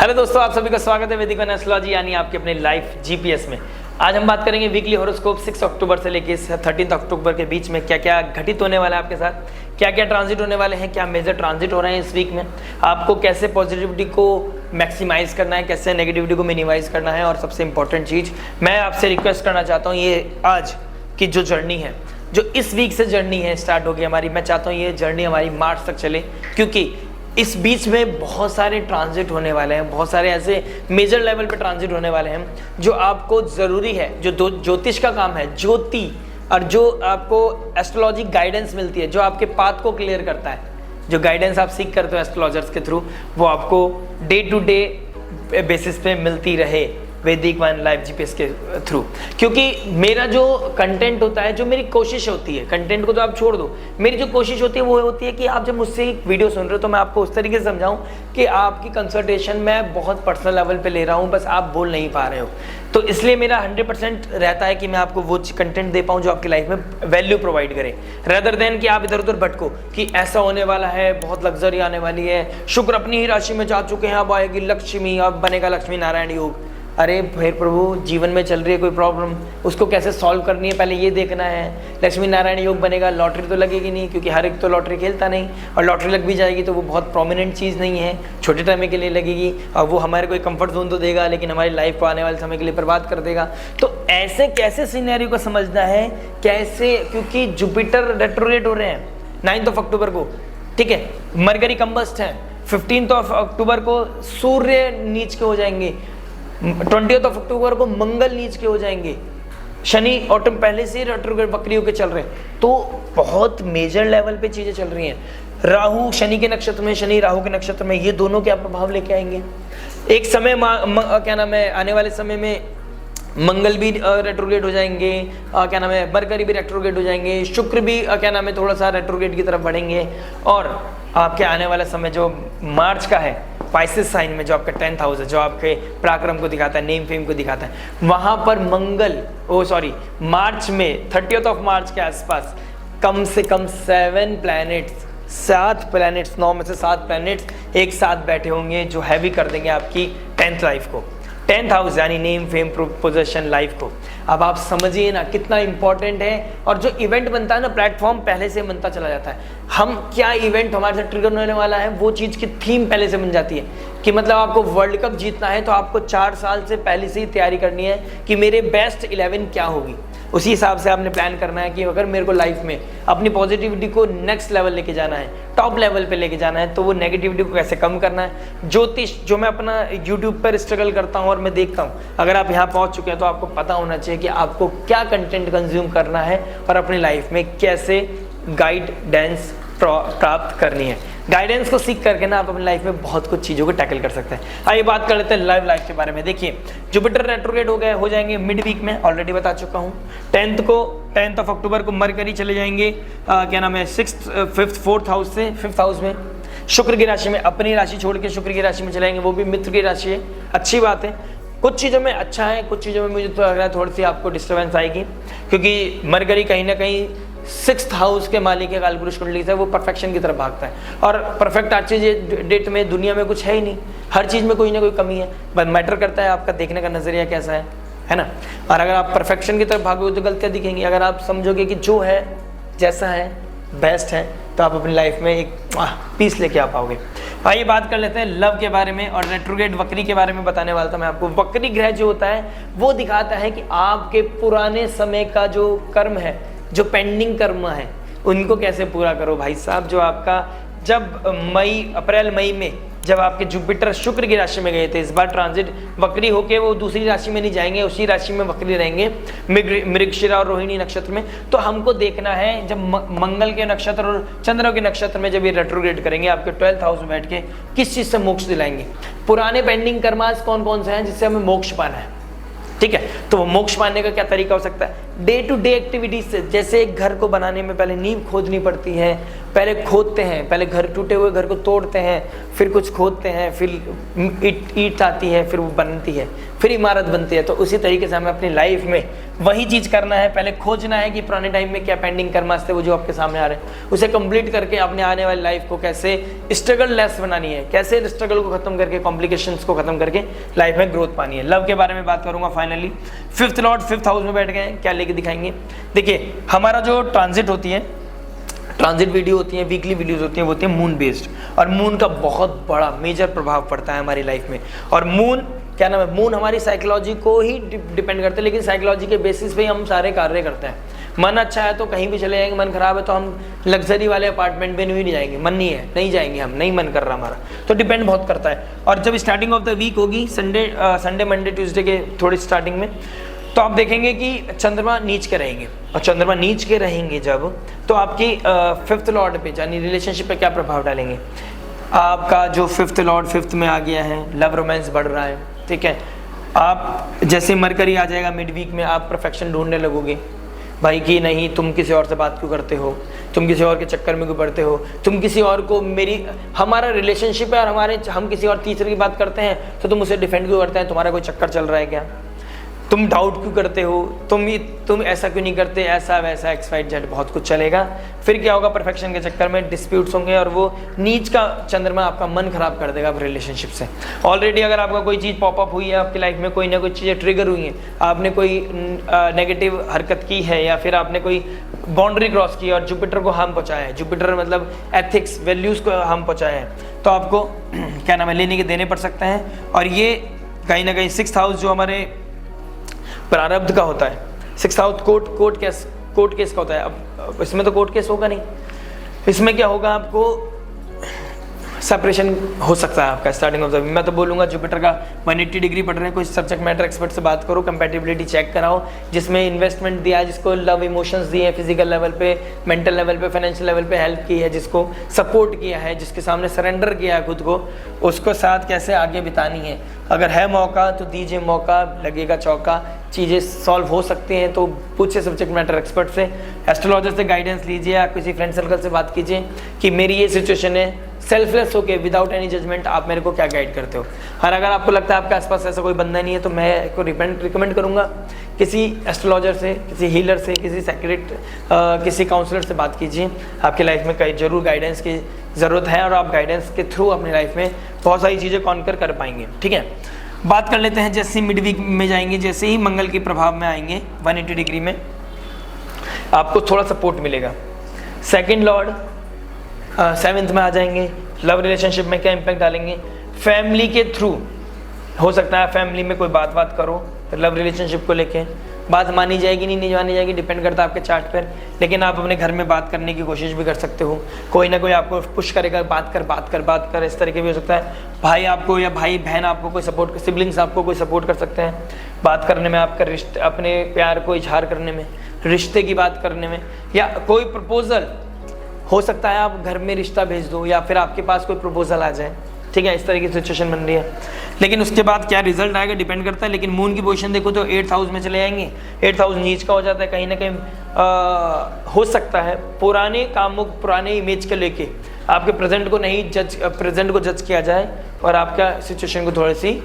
Hello दोस्तों, आप सभी का स्वागत है वैदिक एस्ट्रोलॉजी यानी आपके अपने लाइफ जीपीएस में। आज हम बात करेंगे वीकली हॉरोस्कोप 6 अक्टूबर से लेकर 13 अक्टूबर के बीच में क्या क्या घटित होने वाला है आपके साथ, क्या क्या ट्रांजिट होने वाले हैं, क्या मेजर ट्रांजिट हो रहे हैं इस वीक में, आपको कैसे पॉजिटिविटी को मैक्सिमाइज करना है, कैसे नेगेटिविटी को मिनिमाइज करना है। और सबसे इंपॉर्टेंट चीज़ मैं आपसे रिक्वेस्ट करना चाहता हूँ, ये आज की जो जर्नी है, जो इस वीक से जर्नी है स्टार्ट होगी हमारी, मैं चाहता हूँ ये जर्नी हमारी मार्च तक चले, क्योंकि इस बीच में बहुत सारे ट्रांजिट होने वाले हैं, बहुत सारे ऐसे मेजर लेवल पे ट्रांजिट होने वाले हैं जो आपको ज़रूरी है, जो ज्योतिष का काम है, ज्योति, और जो आपको एस्ट्रोलॉजी गाइडेंस मिलती है, जो आपके पाथ को क्लियर करता है, जो गाइडेंस आप सीख करते हो एस्ट्रोलॉजर्स के थ्रू, वो आपको डे टू डे बेसिस पे मिलती रहे वैदिक वन लाइफ जीपीएस के थ्रू। क्योंकि मेरा जो कंटेंट होता है, जो मेरी कोशिश होती है, कंटेंट को तो आप छोड़ दो, मेरी जो कोशिश होती है वो होती है कि आप जब मुझसे एक वीडियो सुन रहे हो तो मैं आपको उस तरीके से समझाऊं कि आपकी कंसल्टेशन मैं बहुत पर्सनल लेवल पे ले रहा हूं, बस आप बोल नहीं पा रहे हो। तो इसलिए मेरा 100% रहता है कि मैं आपको वो कंटेंट दे पाऊँ जो आपकी लाइफ में वैल्यू प्रोवाइड करे, रेदर देन कि आप इधर उधर भटको कि ऐसा होने वाला है, बहुत लग्जरी आने वाली है, शुक्र अपनी ही राशि में जा चुके हैं, अब आएगी लक्ष्मी, अब बनेगा लक्ष्मी नारायण योग। अरे फिर प्रभु, जीवन में चल रही है कोई प्रॉब्लम, उसको कैसे सॉल्व करनी है पहले ये देखना है। लक्ष्मी नारायण योग बनेगा, लॉटरी तो लगेगी नहीं, क्योंकि हर एक तो लॉटरी खेलता नहीं, और लॉटरी लग भी जाएगी तो वो बहुत प्रोमिनेंट चीज़ नहीं है, छोटे टाइम के लिए लगेगी और वो हमारे कोई कंफर्ट जोन तो देगा लेकिन हमारी लाइफ को आने वाले समय के लिए बर्बाद कर देगा। तो ऐसे कैसे सिनेरियो को समझना है, कैसे, क्योंकि जुपिटर रेट्रोग्रेड हो रहे हैं 9 अक्टूबर को, ठीक है, मरकरी कंबस्ट है, 15 अक्टूबर को सूर्य नीच के हो जाएंगे, 20 अक्टूबर को मंगल नीच के हो जाएंगे, शनि ऑटम पहले से रेट्रोग्रेड वक्री होकर चल रहे हैं, तो बहुत मेजर लेवल पे चीजें चल रही हैं। राहु शनि के नक्षत्र में, शनि राहु के नक्षत्र में, ये दोनों क्या प्रभाव लेके आएंगे। एक समय क्या नाम है, आने वाले समय में मंगल भी रेट्रोग्रेड हो जाएंगे, क्या नाम है, मरकरी भी रेट्रोग्रेड हो जाएंगे, शुक्र भी क्या नाम है थोड़ा सा रेट्रोग्रेड की तरफ बढ़ेंगे। और आपके आने वाला समय जो मार्च का है, पाइसेस साइन में जो आपका 10th हाउस है, जो आपके पराक्रम को दिखाता है, नेम फेम को दिखाता है, वहां पर मंगल मार्च में 30 मार्च के आसपास कम से कम 7 प्लैनेट्स 9 में से 7 प्लैनेट्स एक साथ बैठे होंगे, जो हैवी कर देंगे आपकी 10th लाइफ को, 10th हाउस यानी नेम फेम पोजीशन लाइफ को। अब आप समझिए ना कितना इंपॉर्टेंट है। और जो इवेंट बनता है ना, प्लेटफॉर्म पहले से बनता चला जाता है, हम क्या इवेंट हमारे साथ ट्रिगर होने वाला है, वो चीज़ की थीम पहले से बन जाती है। कि मतलब आपको वर्ल्ड कप जीतना है तो आपको 4 साल से पहले से ही तैयारी करनी है कि मेरे बेस्ट 11 क्या होगी, उसी हिसाब से आपने प्लान करना है कि अगर मेरे को लाइफ में अपनी पॉजिटिविटी को नेक्स्ट लेवल लेके जाना है, टॉप लेवल पे लेके जाना है, तो वो नेगेटिविटी को कैसे कम करना है। ज्योतिष जो मैं अपना यूट्यूब पर स्ट्रगल करता हूँ और मैं देखता हूँ, अगर आप यहाँ पहुँच चुके हैं तो आपको पता होना चाहिए कि आपको क्या कंटेंट कंज्यूम करना है और अपनी लाइफ में कैसे गाइडेंस प्राप्त करनी है। गाइडेंस को सीख करके ना आप अपनी लाइफ में बहुत कुछ चीज़ों को टैकल कर सकते हैं। आइए बात कर लेते हैं लाइफ के बारे में। देखिए, जुपिटर रेट्रोग्रेड हो जाएंगे मिड वीक में, ऑलरेडी बता चुका हूँ। 10 अक्टूबर को मरकरी चले जाएंगे क्या नाम है 4th हाउस से 5th हाउस में, शुक्र की राशि में, अपनी राशि छोड़ के शुक्र की राशि में चलाएंगे, वो भी मित्र की राशि है, अच्छी बात है। कुछ चीज़ों में अच्छा है, कुछ चीज़ों में मुझे तो लग रहा है थोड़ी सी आपको डिस्टर्बेंस आएगी, क्योंकि मरकरी कहीं ना कहीं 6th हाउस के मालिक है, कालपुरुष कुंडली से, वो परफेक्शन की तरफ भागता है। और परफेक्ट आज की डेट में दुनिया में कुछ है ही नहीं, हर चीज़ में कोई ना कोई कमी है, बस मैटर करता है आपका देखने का नज़रिया कैसा है ना। और अगर आप परफेक्शन की तरफ भागोगे तो गलतियाँ दिखेंगी, अगर आप समझोगे कि जो है जैसा है बेस्ट है, तो आप अपनी लाइफ में एक पीस लेके आ पाओगे। आइए बात कर लेते हैं लव के बारे में और रेट्रोग्रेड वक्री के बारे में बताने वाला था मैं आपको। वक्री ग्रह जो होता है वो दिखाता है कि आपके पुराने समय का जो कर्म है, जो पेंडिंग कर्म है, उनको कैसे पूरा करो भाई साहब। जो आपका जब अप्रैल मई में जब आपके जुपिटर शुक्र की राशि में गए थे, इस बार ट्रांजिट वक्री होके वो दूसरी राशि में नहीं जाएंगे, उसी राशि में वक्री रहेंगे, मृगशिरा और रोहिणी नक्षत्र में। तो हमको देखना है जब मंगल के नक्षत्र और चंद्र के नक्षत्र में जब ये रेट्रोग्रेड करेंगे आपके 12th हाउस में बैठ के, किस चीज़ से मोक्ष दिलाएंगे, पुराने पेंडिंग कर्मास कौन कौन से हैं जिससे हमें मोक्ष पाना है, ठीक है। तो वो मोक्ष पाने का क्या तरीका हो सकता है, डे टू डे एक्टिविटीज से। जैसे एक घर को बनाने में पहले नींव खोदनी पड़ती है, पहले खोदते हैं, पहले घर टूटे हुए घर को तोड़ते हैं, फिर कुछ खोदते हैं, फिर ईंट आती है, फिर वो बनती है, फिर इमारत बनती है। तो उसी तरीके से हमें अपनी लाइफ में वही चीज़ करना है। पहले खोजना है कि पुराने टाइम में क्या पेंडिंग कर्मास थे वो जो आपके सामने आ रहे हैं, उसे कंप्लीट करके अपने आने वाली लाइफ को कैसे स्ट्रगल लेस बनानी है, कैसे स्ट्रगल को खत्म करके, कॉम्प्लिकेशंस को खत्म करके लाइफ में ग्रोथ पानी है। लव के बारे में बात करूंगा finally. Fifth Lord 5th house में बैठ गए, क्या लेके दिखाएंगे। देखिए हमारा जो ट्रांजिट होती है, ट्रांजिट वीडियो होती है, वीकली वीडियोस होती हैं, वो होती है मून बेस्ड, और मून का बहुत बड़ा मेजर प्रभाव पड़ता है हमारी लाइफ में। और मून क्या नाम है, मून हमारी साइकोलॉजी को ही डिपेंड करते हैं, लेकिन साइकोलॉजी के बेसिस पे हम सारे कार्य करते हैं। मन अच्छा है तो कहीं भी चले जाएंगे, मन खराब है तो हम लग्जरी वाले अपार्टमेंट में नहीं जाएंगे, मन नहीं है नहीं जाएंगे, हम नहीं मन कर रहा हमारा, तो डिपेंड बहुत करता है। और जब स्टार्टिंग ऑफ द वीक होगी, संडे मंडे ट्यूसडे के थोड़ी स्टार्टिंग में, तो आप देखेंगे कि चंद्रमा नीच के रहेंगे, और चंद्रमा नीच के रहेंगे जब, तो आपकी 5th लॉर्ड पे यानी रिलेशनशिप पे क्या प्रभाव डालेंगे। आपका जो 5th लॉर्ड 5th में आ गया है, लव रोमांस बढ़ रहा है, ठीक है। आप जैसे मरकरी आ जाएगा मिड वीक में, आप परफेक्शन ढूंढने लगोगे भाई कि नहीं तुम किसी और से बात क्यों करते हो, तुम किसी और के चक्कर में क्यों पड़ते हो, तुम किसी और को, हमारा रिलेशनशिप है और हम किसी और तीसरे की बात करते हैं तो तुम उसे डिफेंड क्यों करते हैं, तुम्हारा कोई चक्कर चल रहा है क्या, तुम डाउट क्यों करते हो, तुम ऐसा क्यों नहीं करते, ऐसा वैसा XYZ बहुत कुछ चलेगा। फिर क्या होगा, परफेक्शन के चक्कर में डिस्प्यूट्स होंगे, और वो नीच का चंद्रमा आपका मन खराब कर देगा रिलेशनशिप से। ऑलरेडी अगर आपका कोई चीज़ पॉपअप हुई है आपकी लाइफ में, कोई ना कोई चीज़ें ट्रिगर हुई हैं, आपने कोई नेगेटिव हरकत की है, या फिर आपने कोई बाउंड्री क्रॉस की और जुपिटर को हार्म पहुँचाया है, जुपिटर मतलब एथिक्स वैल्यूज़ को हार्म पहुँचाया है, तो आपको क्या नाम है लेने के देने पड़ सकते हैं। और ये कहीं ना कहीं 6th हाउस जो हमारे प्रारब्ध का होता है, 6th हाउस कोर्ट केस का होता है। अब इसमें तो कोर्ट केस होगा नहीं, इसमें क्या होगा, आपको सेपरेशन हो सकता है आपका स्टार्टिंग ऑफ द। मैं तो बोलूँगा जुपिटर का 180 डिग्री पढ़ रहे हैं, कोई सब्जेक्ट मैटर एक्सपर्ट से बात करो, कंपैटिबिलिटी चेक कराओ, जिसमें इन्वेस्टमेंट दिया है, जिसको लव इमोशंस दिए हैं, फिजिकल लेवल पे, मेंटल लेवल पे, फाइनेंशियल लेवल पे हेल्प की है, जिसको सपोर्ट किया है, जिसके सामने सरेंडर किया है खुद को, उसको साथ कैसे आगे बितानी है। अगर है मौका तो दीजिए मौका, लगेगा चौका, चीज़ें सॉल्व हो सकती हैं तो पूछिए सब्जेक्ट मैटर एक्सपर्ट से, एस्ट्रोलॉजर से गाइडेंस लीजिए, या किसी फ्रेंड सर्कल से बात कीजिए कि मेरी ये सिचुएशन है, सेल्फलेस होके विदाउट एनी जजमेंट आप मेरे को क्या गाइड करते हो। और अगर आपको लगता है आपके आसपास ऐसा कोई बंदा नहीं है, तो मैं को रिकमेंड करूँगा किसी एस्ट्रोलॉजर से, किसी हीलर से, किसी सेक्रेट किसी काउंसलर से बात कीजिए। आपकी लाइफ में कई जरूर गाइडेंस की ज़रूरत है, और आप गाइडेंस के थ्रू अपनी लाइफ में बहुत सारी चीज़ें कॉन्कर कर पाएंगे, ठीक है। बात कर लेते हैं, जैसे ही मिड वीक में जाएंगे, जैसे ही मंगल के प्रभाव में आएंगे 180 डिग्री में, आपको थोड़ा सपोर्ट मिलेगा। 2nd लॉर्ड 7th में आ जाएंगे, लव रिलेशनशिप में क्या इम्पैक्ट डालेंगे, फैमिली के थ्रू हो सकता है फैमिली में कोई बात करो तो लव रिलेशनशिप को लेके बात मानी जाएगी नहीं मानी जाएगी, डिपेंड करता है आपके चार्ट पर, लेकिन आप अपने घर में बात करने की कोशिश भी कर सकते हो। कोई ना कोई आपको पुश करेगा, बात कर, इस तरीके भी हो सकता है। भाई आपको या भाई बहन आपको कोई सपोर्ट, सिबलिंग्स आपको कोई सपोर्ट कर सकते हैं बात करने में, आपका रिश्ते, अपने प्यार को इजहार करने में, रिश्ते की बात करने में, या कोई प्रपोजल हो सकता है आप घर में रिश्ता भेज दो, या फिर आपके पास कोई प्रपोजल आ जाए, ठीक है। इस तरह की सिचुएशन बन रही है, लेकिन उसके बाद क्या रिजल्ट आएगा डिपेंड करता है। लेकिन मून की पोजीशन देखो तो 8th हाउस में चले जाएंगे, 8th हाउस नीच का हो जाता है, कहीं ना कहीं हो सकता है पुराने कामों, पुराने इमेज के लेके आपके प्रेजेंट को नहीं प्रेजेंट को जज किया जाए, और आपका सिचुएशन को थोड़ी सी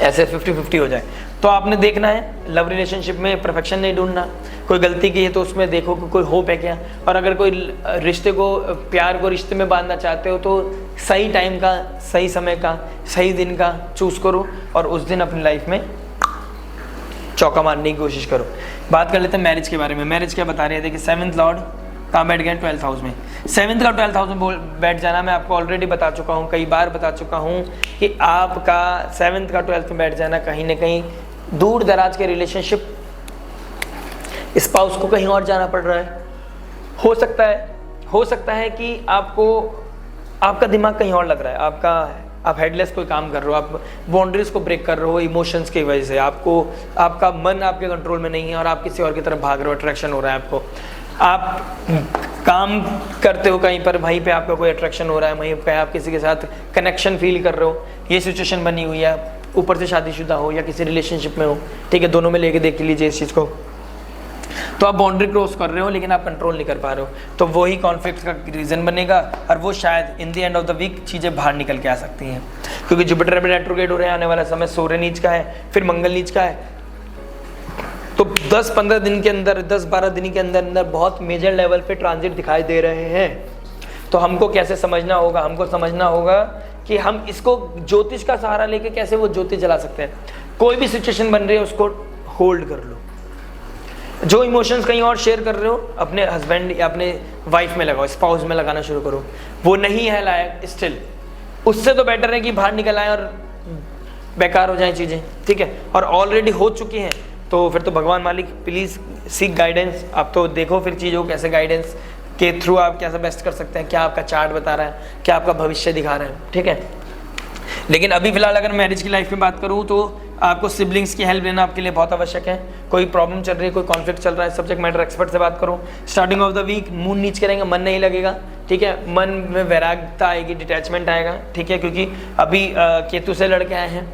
ऐसे 50-50 हो जाए। तो आपने देखना है लव रिलेशनशिप में परफेक्शन नहीं ढूंढना, कोई गलती की है तो उसमें देखो कि कोई होप है क्या, और अगर कोई रिश्ते को, प्यार को रिश्ते में बांधना चाहते हो तो सही टाइम का, सही समय का, सही दिन का चूज़ करो, और उस दिन अपनी लाइफ में चौका मारने की कोशिश करो। बात कर लेते हैं मैरिज के बारे में। मैरिज क्या बता रहे थे कि 7th लॉर्ड कहाँ बैठ गए, 12th हाउस में। 7th का 12th हाउस में बैठ जाना मैं आपको ऑलरेडी बता चुका हूँ, कई बार बता चुका हूँ कि आपका 7th का 12th में बैठ जाना कहीं ना कहीं दूर दराज के रिलेशनशिप, स्पाउस को कहीं और जाना पड़ रहा है, हो सकता है कि आपको, आपका दिमाग कहीं और लग रहा है, आप हेडलेस कोई काम कर रहे हो, आप बाउंड्रीज को ब्रेक कर रहे हो इमोशंस की वजह से, आपका मन आपके कंट्रोल में नहीं है और आप किसी और की तरफ भाग रहे हो, अट्रैक्शन हो रहा है आपको, आप काम करते हो कहीं पर, वहीं पे आपका कोई अट्रैक्शन हो रहा है, वहीं पे आप किसी के साथ कनेक्शन फील कर रहे हो, ये सिचुएशन बनी हुई है। ऊपर से शादीशुदा हो या किसी रिलेशनशिप में हो, ठीक है, दोनों में लेके देख लीजिए इस चीज़ को। तो आप बाउंड्री क्रॉस कर रहे हो लेकिन आप कंट्रोल नहीं कर पा रहे हो, तो वही कॉन्फ्लिक्ट का रीज़न बनेगा और वो शायद in the end of the week चीज़ें बाहर निकल के आ सकती हैं, क्योंकि जुपिटर भी रेट्रोग्रेड हो रहे हैं आने वाला समय, सूर्य नीच का है, फिर मंगल नीच का है। तो 10-15 दिन के अंदर, 10-12 दिन के अंदर अंदर बहुत मेजर लेवल पे ट्रांजिट दिखाई दे रहे हैं। तो हमको कैसे समझना होगा, हमको समझना होगा कि हम इसको ज्योतिष का सहारा लेके कैसे वो ज्योति जला सकते हैं। कोई भी सिचुएशन बन रही है उसको होल्ड कर लो। जो इमोशंस कहीं और शेयर कर रहे हो अपने हस्बैंड या अपने वाइफ में लगाओ, स्पाउस में लगाना शुरू करो। वो नहीं है लायक स्टिल, उससे तो बेटर है कि बाहर निकल आए और बेकार हो जाए चीज़ें, ठीक है। और ऑलरेडी हो चुकी हैं तो फिर तो भगवान मालिक प्लीज़ सीक गाइडेंस। आप तो देखो फिर चीज़ों को कैसे गाइडेंस के थ्रू आप कैसे बेस्ट कर सकते हैं, क्या आपका चार्ट बता रहा है, क्या आपका भविष्य दिखा रहा है, ठीक है। लेकिन अभी फिलहाल अगर मैरिज की लाइफ में बात करूँ तो आपको सिबलिंग्स की हेल्प लेना आपके लिए बहुत आवश्यक है। कोई प्रॉब्लम चल रही है, कोई कॉन्फ्लिक्ट चल रहा है, सब्जेक्ट मैटर एक्सपर्ट से बात करो। Starting off the week moon नीच करेंगे, मन नहीं लगेगा, ठीक है। मन में वैराग्यता आएगी, डिटैचमेंट आएगा, ठीक है, क्योंकि अभी केतु से लड़के आए हैं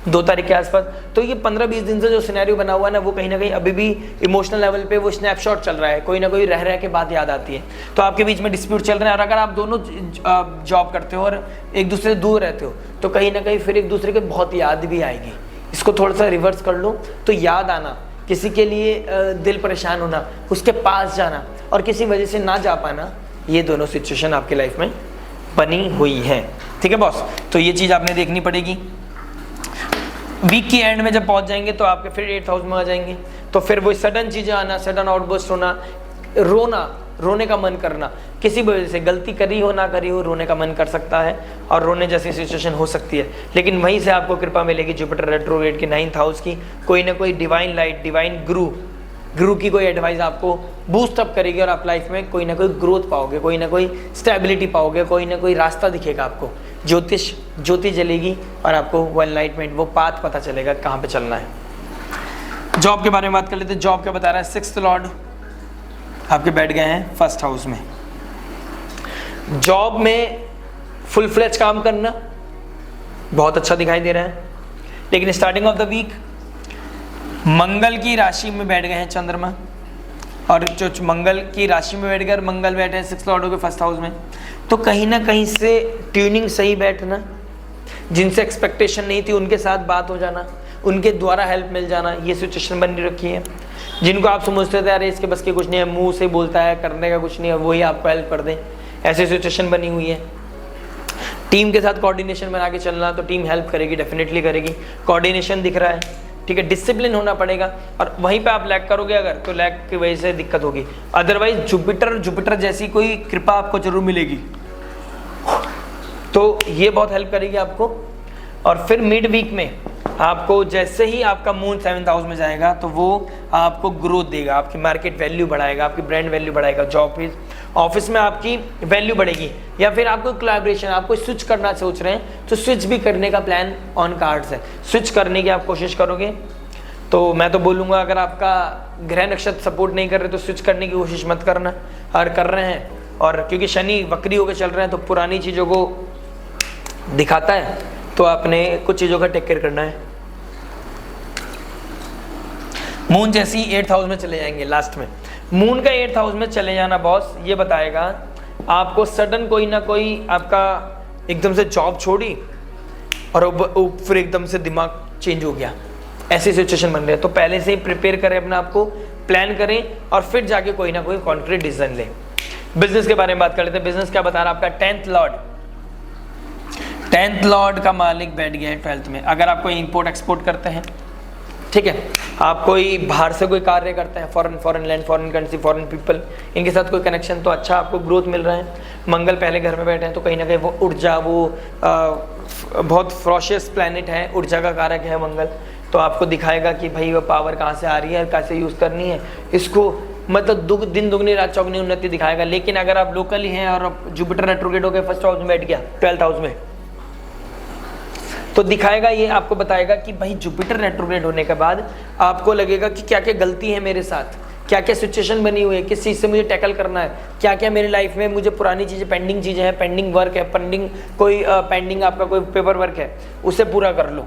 2 तारीख के आसपास। तो ये 15-20 दिन से जो सिनेरियो बना हुआ है ना, वो कहीं ना कहीं अभी भी इमोशनल लेवल पे वो स्नैपशॉट चल रहा है, कोई ना कोई रह के बात याद आती है। तो आपके बीच में डिस्प्यूट चल रहे हैं और अगर आप दोनों जॉब करते हो और एक दूसरे से दूर रहते हो तो कहीं ना कहीं फिर एक दूसरे के बहुत याद भी आएगी। इसको थोड़ा सा रिवर्स कर लो तो याद आना, किसी के लिए दिल परेशान होना, उसके पास जाना और किसी वजह से ना जा पाना, ये दोनों सिचुएशन आपकी लाइफ में बनी हुई है, ठीक है बॉस। तो ये चीज़ आपने देखनी पड़ेगी। वीक की एंड में जब पहुंच जाएंगे तो आपके फिर 8th हाउस में आ जाएंगे, तो फिर वो सडन चीज़ें आना, सडन आउटबर्स्ट होना, रोना, रोने का मन करना, किसी वजह से गलती करी हो ना करी हो रोने का मन कर सकता है और रोने जैसी सिचुएशन हो सकती है। लेकिन वहीं से आपको कृपा मिलेगी जुपिटर रेट्रोग्रेड की 9th हाउस की, कोई ना कोई डिवाइन लाइट, डिवाइन गुरु की कोई एडवाइस आपको बूस्ट अप करेगी और आप लाइफ में कोई ना कोई ग्रोथ पाओगे, कोई ना कोई स्टेबिलिटी पाओगे, कोई ना कोई रास्ता दिखेगा आपको। ज्योति जलेगी और आपको वो एनलाइटमेंट, वो पाथ पता चलेगा कहाँ पे चलना है। जॉब के बारे में बात कर लेते हैं। जॉब क्या बता रहा है, 6th लॉर्ड आपके बैठ गए हैं 1st हाउस में। जॉब में फुल फ्लेज काम करना बहुत अच्छा दिखाई दे रहा है, लेकिन स्टार्टिंग ऑफ द वीक मंगल की राशि में बैठ गए हैं चंद्रमा, और जो मंगल की राशि में बैठ कर मंगल बैठे हैं 6th लॉर्ड के 1st हाउस में, तो कहीं ना कहीं से ट्यूनिंग सही बैठना, जिनसे एक्सपेक्टेशन नहीं थी उनके साथ बात हो जाना, उनके द्वारा हेल्प मिल जाना, ये सिचुएशन बनी रखी है। जिनको आप समझते थे अरे इसके बस की कुछ नहीं है, मुंह से बोलता है, करने का कुछ नहीं है, वही आपको हेल्प कर दें, ऐसी सिचुएशन बनी हुई है। टीम के साथ कोऑर्डिनेशन बना के चलना, तो टीम हेल्प करेगी, डेफिनेटली करेगी। कोऑर्डिनेशन दिख रहा है, ठीक है। डिसिप्लिन होना पड़ेगा, और वहीं पे आप लैग करोगे अगर, तो लैग की वजह से दिक्कत होगी। अदरवाइज जुपिटर जैसी कोई कृपा आपको जरूर मिलेगी, तो ये बहुत हेल्प करेगी आपको। और फिर मिड वीक में आपको जैसे ही आपका मून 7th हाउस में जाएगा तो वो आपको ग्रोथ देगा, आपकी मार्केट वैल्यू बढ़ाएगा, आपकी ब्रांड वैल्यू बढ़ाएगा, जॉब ऑफिस में आपकी वैल्यू बढ़ेगी। या फिर आपको कोलैबोरेशन, आपको स्विच करना सोच रहे हैं तो स्विच भी करने का प्लान ऑन कार्ड्स है। स्विच करने की आप कोशिश करोगे तो मैं तो बोलूँगा अगर आपका ग्रह नक्षत्र सपोर्ट नहीं कर रहे तो स्विच करने की कोशिश मत करना, और कर रहे हैं, और क्योंकि शनि वक्री होकर चल रहे हैं तो पुरानी चीज़ों को दिखाता है, तो आपने कुछ चीज़ों का टेक केयर करना है। मून जैसे ही 8th हाउस में चले जाएंगे, लास्ट में मून का 8th हाउस में चले जाना बॉस ये बताएगा आपको सडन कोई ना कोई आपका एकदम से जॉब छोड़ी और फिर एकदम से दिमाग चेंज हो गया, ऐसी सिचुएशन बन रही है। तो पहले से ही प्रिपेयर करें अपने आप को, प्लान करें और फिर जाके कोई ना कोई कॉन्क्रीट डिसीजन लें। बिजनेस के बारे में बात कर लेते हैं। बिजनेस क्या बता रहा है आपका 10th लॉर्ड। 10th लॉर्ड का मालिक बैठ गया है 12th में। अगर आप कोई इंपोर्ट एक्सपोर्ट करते हैं, ठीक है, आप कोई बाहर से कोई कार्य करते हैं, foreign land, foreign currency, foreign people, इनके साथ कोई कनेक्शन, तो अच्छा आपको ग्रोथ मिल रहा है। मंगल पहले घर में बैठे हैं तो कहीं ना कहीं वो ऊर्जा, वो बहुत फ्रोशियस प्लैनेट है, ऊर्जा का कारक है मंगल, तो आपको दिखाएगा कि भाई वो पावर कहाँ से आ रही है, कैसे यूज़ करनी है इसको, मतलब दिन दुगनी रात चौगनी उन्नति दिखाएगा। लेकिन अगर आप लोकल ही हैं और जुपिटर रेट्रोग्रेड होकर 1st हाउस में बैठ गया 12th हाउस में, तो दिखाएगा ये, आपको बताएगा कि भाई जुपिटर रेट्रोग्रेड होने के बाद आपको लगेगा कि क्या क्या गलती है मेरे साथ, क्या क्या सिचुएशन बनी हुई है, किस चीज़ से मुझे टैकल करना है, क्या क्या मेरी लाइफ में मुझे पुरानी चीज़ें, पेंडिंग चीज़ें हैं, पेंडिंग वर्क है, पेंडिंग कोई पेंडिंग आपका कोई पेपर वर्क है, उसे पूरा कर लो।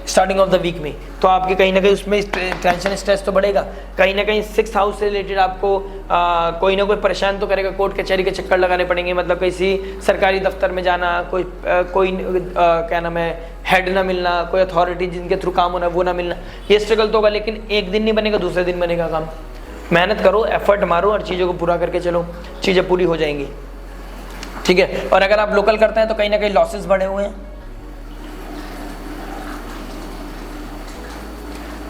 स्टार्टिंग ऑफ द वीक में, तो आपके कहीं ना कहीं उसमें टेंशन स्ट्रेस तो बढ़ेगा। कहीं ना कहीं 6th हाउस से रिलेटेड आपको कोई ना कोई परेशान तो करेगा, कोर्ट कचहरी के चक्कर लगाने पड़ेंगे, मतलब किसी सरकारी दफ्तर में जाना, कोई क्या नाम है हेड ना मिलना, कोई अथॉरिटी जिनके थ्रू काम होना वो ना मिलना, ये स्ट्रगल तो होगा। लेकिन एक दिन नहीं बनेगा, दूसरे दिन बनेगा काम। मेहनत करो, एफर्ट मारो और चीज़ों को पूरा करके चलो, चीज़ें पूरी हो जाएंगी, ठीक है। और अगर आप लोकल करते हैं तो कहीं ना कहीं लॉसेस बढ़े हुए हैं,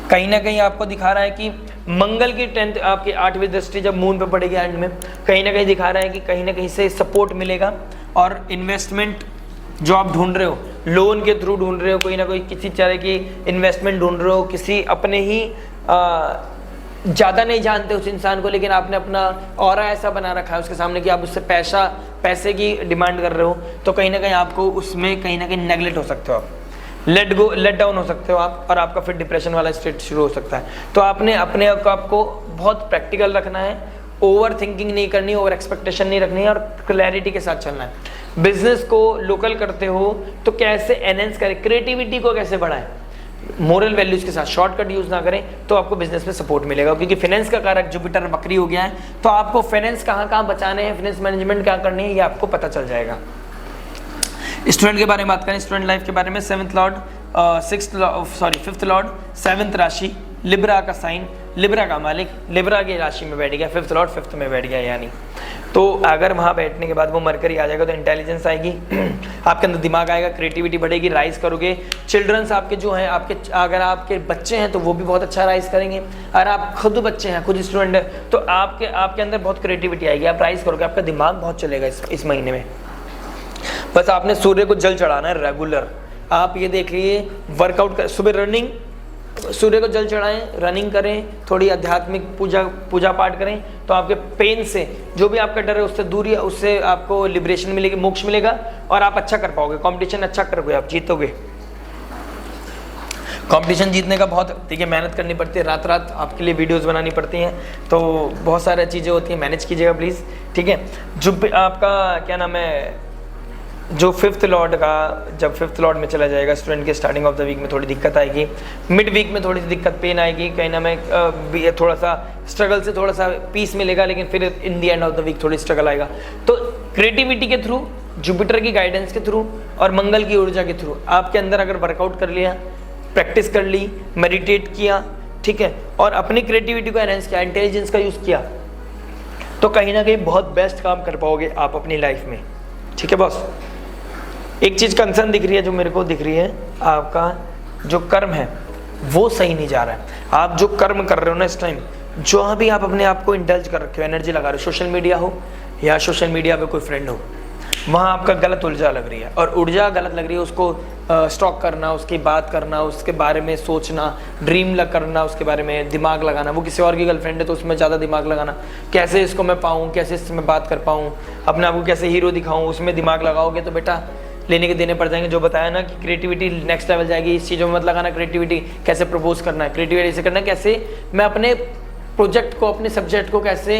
कहीं ना कहीं आपको दिखा रहा है कि मंगल की 10th आपकी 8वीं दृष्टि जब मून पे पड़ेगी एंड में, कहीं ना कहीं दिखा रहा है कि कहीं ना कहीं से सपोर्ट मिलेगा। और इन्वेस्टमेंट जो आप ढूंढ रहे हो, लोन के थ्रू ढूंढ रहे हो, कोई ना कोई किसी तरह की इन्वेस्टमेंट ढूंढ रहे हो, किसी अपने ही ज़्यादा नहीं जानते उस इंसान को, लेकिन आपने अपना ऑरा ऐसा बना रखा है उसके सामने कि आप उससे पैसे की डिमांड कर रहे हो, तो कहीं ना कहीं आपको उसमें कहीं ना कहीं नेगलेक्ट हो सकते हो, आप लेट डाउन हो सकते हो आप, और आपका फिर डिप्रेशन वाला स्टेट शुरू हो सकता है। तो आपने अपने आपको बहुत प्रैक्टिकल रखना है, ओवर थिंकिंग नहीं करनी, ओवर एक्सपेक्टेशन नहीं रखनी है, और क्लैरिटी के साथ चलना है। बिजनेस को लोकल करते हो तो कैसे एनहेंस करें, क्रिएटिविटी को कैसे बढ़ाएं, मोरल वैल्यूज के साथ शॉर्टकट यूज ना करें, तो आपको बिजनेस में सपोर्ट मिलेगा। क्योंकि फाइनेंस का कारक जुपिटर वक्री हो गया है, तो आपको फाइनेंस कहाँ बचाने हैं, फाइनेंस मैनेजमेंट क्या करनी है, ये आपको पता चल जाएगा। स्टूडेंट के बारे में बात करें, स्टूडेंट लाइफ के बारे में, 5th लॉर्ड 7th राशि, लिब्रा का साइन, लिब्रा का मालिक लिब्रा की राशि में बैठ गया, 5th लॉर्ड 5th में बैठ गया, यानी तो अगर वहाँ बैठने के बाद वो मरकरी आ जाएगा तो इंटेलिजेंस आएगी, आपके अंदर दिमाग आएगा, क्रिएटिविटी बढ़ेगी, राइज करोगे। चिल्ड्रंस आपके जो हैं, अगर आपके बच्चे हैं तो वो भी बहुत अच्छा राइज करेंगे। अगर आप खुद बच्चे हैं, खुद स्टूडेंट हैं, तो आपके अंदर बहुत क्रिएटिविटी आएगी, आप राइज करोगे, आपका दिमाग बहुत चलेगा इस महीने में। बस आपने सूर्य को जल चढ़ाना है रेगुलर। आप ये देखिए, वर्कआउट कर, सुबह रनिंग, सूर्य को जल चढ़ाएं, रनिंग करें, थोड़ी आध्यात्मिक पूजा पाठ करें, तो आपके पेन से, जो भी आपका डर है उससे दूरी, उससे आपको लिबरेशन मिलेगी, मोक्ष मिलेगा, और आप अच्छा कर पाओगे, कंपटीशन अच्छा करोगे, आप जीतोगे। कंपटीशन जीतने का बहुत देखिए मेहनत करनी पड़ती है, रात आपके लिए वीडियोस बनानी पड़ती हैं, तो बहुत सारी चीज़ें होती हैं, मैनेज कीजिएगा प्लीज़, ठीक है। जो आपका क्या नाम है, जो 5th लॉर्ड का, जब 5th लॉर्ड में चला जाएगा, स्टूडेंट के स्टार्टिंग ऑफ द वीक में थोड़ी दिक्कत आएगी, मिड वीक में थोड़ी सी दिक्कत, पेन आएगी, कहीं ना में थोड़ा सा स्ट्रगल से थोड़ा सा पीस मिलेगा, लेकिन फिर इन दी एंड ऑफ द वीक थोड़ी स्ट्रगल आएगा। तो क्रिएटिविटी के थ्रू, जुपिटर की गाइडेंस के थ्रू और मंगल की ऊर्जा के थ्रू आपके अंदर अगर वर्कआउट कर लिया, प्रैक्टिस कर ली, मेडिटेट किया, ठीक है, और अपनी क्रिएटिविटी को एनहेंस किया, इंटेलिजेंस का यूज़ किया, तो कहीं ना कहीं बहुत बेस्ट काम कर पाओगे आप अपनी लाइफ में, ठीक है बॉस। एक चीज़ कंसर्न दिख रही है, जो मेरे को दिख रही है, आपका जो कर्म है वो सही नहीं जा रहा है। आप जो कर्म कर रहे हो ना इस टाइम, जो भी आप अपने आप को इंडल्ज कर रखे हो, एनर्जी लगा रहे हो, सोशल मीडिया हो या सोशल मीडिया पे कोई फ्रेंड हो, वहाँ आपका गलत ऊर्जा लग रही है, और ऊर्जा गलत लग रही है, उसको स्टॉक करना, उसकी बात करना, उसके बारे में सोचना, ड्रीम करना, उसके बारे में दिमाग लगाना। वो किसी और की गर्लफ्रेंड है तो उसमें ज़्यादा दिमाग लगाना, कैसे इसको मैं पाऊँ, कैसे इसमें बात कर पाऊँ, अपने आप को कैसे हीरो दिखाऊँ, उसमें दिमाग लगाओगे तो बेटा लेने के देने पड़ जाएंगे। जो बताया ना कि क्रिएटिविटी नेक्स्ट लेवल जाएगी, इस चीज़ों में मत लगाना। क्रिएटिविटी कैसे प्रपोज करना है, क्रिएटिविटी ऐसे करना है, कैसे मैं अपने प्रोजेक्ट को, अपने सब्जेक्ट को कैसे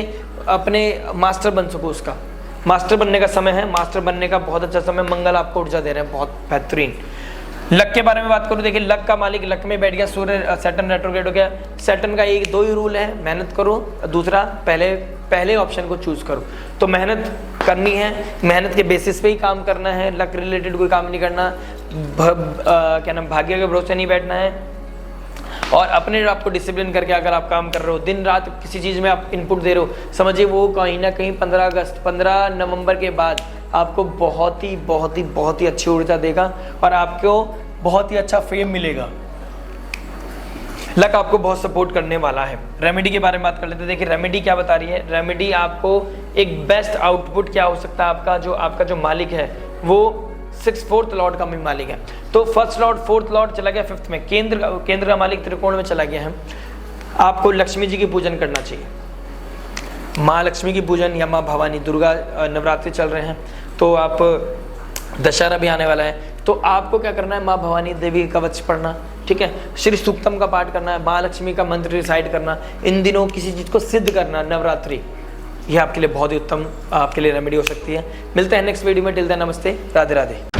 अपने मास्टर बन सकूँ, उसका मास्टर बनने का समय है, मास्टर बनने का बहुत अच्छा समय। मंगल आपको ऊर्जा दे रहे हैं, बहुत बेहतरीन। लक के बारे में बात करूँ, देखिए लक का मालिक लक में बैठ गया, सूर्य सैटर्न रेट्रोग्रेड हो गया। सैटर्न का एक दो ही रूल है, मेहनत करो, दूसरा पहले ऑप्शन को चूज करो। तो मेहनत करनी है, मेहनत के बेसिस पे ही काम करना है, लक रिलेटेड कोई काम नहीं करना, क्या नाम भाग्य के भरोसे नहीं बैठना है, और अपने आपको डिसिप्लिन करके अगर आप काम कर रहे हो, दिन रात किसी चीज़ में आप इनपुट दे रहे हो, समझिए वो कहीं ना कहीं 15 नवंबर के बाद आपको बहुत ही अच्छी ऊर्जा देगा, और आपको बहुत ही अच्छा फेम मिलेगा। लक आपको बहुत सपोर्ट करने वाला है। रेमेडी के बारे में बात कर लेते हैं। देखिए रेमेडी क्या बता रही है, रेमेडी आपको एक बेस्ट आउटपुट क्या हो सकता है, आपका जो मालिक है वो 4th लॉर्ड का भी मालिक है। तो 1st लॉर्ड 4th लॉर्ड चला गया 5th में, केंद्र का मालिक त्रिकोण में चला गया है। आपको लक्ष्मी जी की पूजन करना चाहिए, माँ लक्ष्मी की पूजन, या माँ भवानी, दुर्गा नवरात्रि चल रहे हैं, तो आप दशहरा भी आने वाला है, तो आपको क्या करना है, माँ भवानी देवी का कवच पढ़ना, ठीक है, श्री सूक्तम का पाठ करना है, माँ लक्ष्मी का मंत्र रिसाइट करना, इन दिनों किसी चीज़ को सिद्ध करना, नवरात्रि, यह आपके लिए बहुत ही उत्तम आपके लिए रेमेडी हो सकती है। मिलते हैं नेक्स्ट वीडियो में, टिल देन नमस्ते, राधे राधे।